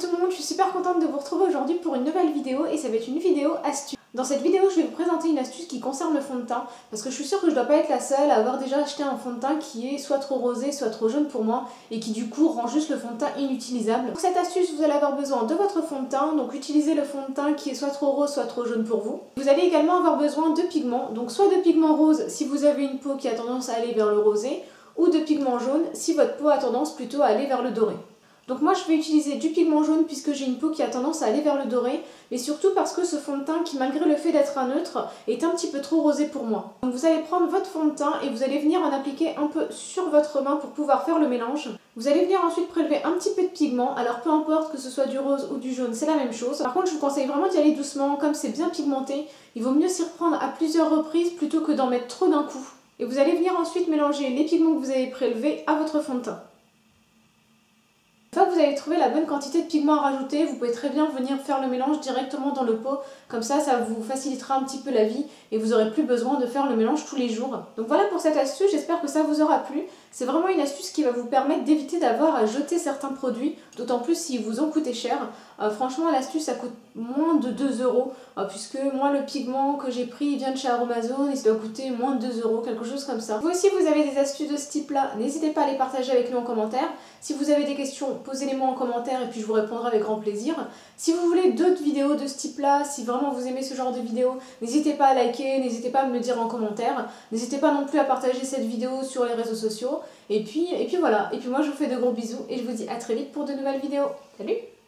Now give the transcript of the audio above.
tout le monde, je suis super contente de vous retrouver aujourd'hui pour une nouvelle vidéo et ça va être une vidéo astuce. Dans cette vidéo, je vais vous présenter une astuce qui concerne le fond de teint parce que je suis sûre que je dois pas être la seule à avoir déjà acheté un fond de teint qui est soit trop rosé, soit trop jaune pour moi et qui du coup rend juste le fond de teint inutilisable. Pour cette astuce, vous allez avoir besoin de votre fond de teint, donc utilisez le fond de teint qui est soit trop rose, soit trop jaune pour vous. Vous allez également avoir besoin de pigments, donc soit de pigments roses si vous avez une peau qui a tendance à aller vers le rosé, ou de pigments jaunes si votre peau a tendance plutôt à aller vers le doré. Donc moi je vais utiliser du pigment jaune puisque j'ai une peau qui a tendance à aller vers le doré, mais surtout parce que ce fond de teint qui malgré le fait d'être un neutre est un petit peu trop rosé pour moi. Donc vous allez prendre votre fond de teint et vous allez venir en appliquer un peu sur votre main pour pouvoir faire le mélange. Vous allez venir ensuite prélever un petit peu de pigment, alors peu importe que ce soit du rose ou du jaune, c'est la même chose. Par contre je vous conseille vraiment d'y aller doucement, comme c'est bien pigmenté, il vaut mieux s'y reprendre à plusieurs reprises plutôt que d'en mettre trop d'un coup. Et vous allez venir ensuite mélanger les pigments que vous avez prélevés à votre fond de teint. Une fois que vous avez trouvé la bonne quantité de pigments à rajouter, vous pouvez très bien venir faire le mélange directement dans le pot. Comme ça vous facilitera un petit peu la vie et vous n'aurez plus besoin de faire le mélange tous les jours. Donc voilà pour cette astuce, j'espère que ça vous aura plu. C'est vraiment une astuce qui va vous permettre d'éviter d'avoir à jeter certains produits, d'autant plus s'ils vous ont coûté cher. Franchement l'astuce ça coûte moins de 2 €, puisque moi le pigment que j'ai pris il vient de chez Aromazone et ça doit coûter moins de 2 €, quelque chose comme ça. Vous aussi vous avez des astuces de ce type là, n'hésitez pas à les partager avec nous en commentaire. Si vous avez des questions, posez-les-moi en commentaire et puis je vous répondrai avec grand plaisir. Si vous voulez d'autres vidéos de ce type là, si vraiment vous aimez ce genre de vidéos, n'hésitez pas à liker, n'hésitez pas à me le dire en commentaire. N'hésitez pas non plus à partager cette vidéo sur les réseaux sociaux. Et puis voilà, et puis moi je vous fais de gros bisous et je vous dis à très vite pour de nouvelles vidéos. Salut!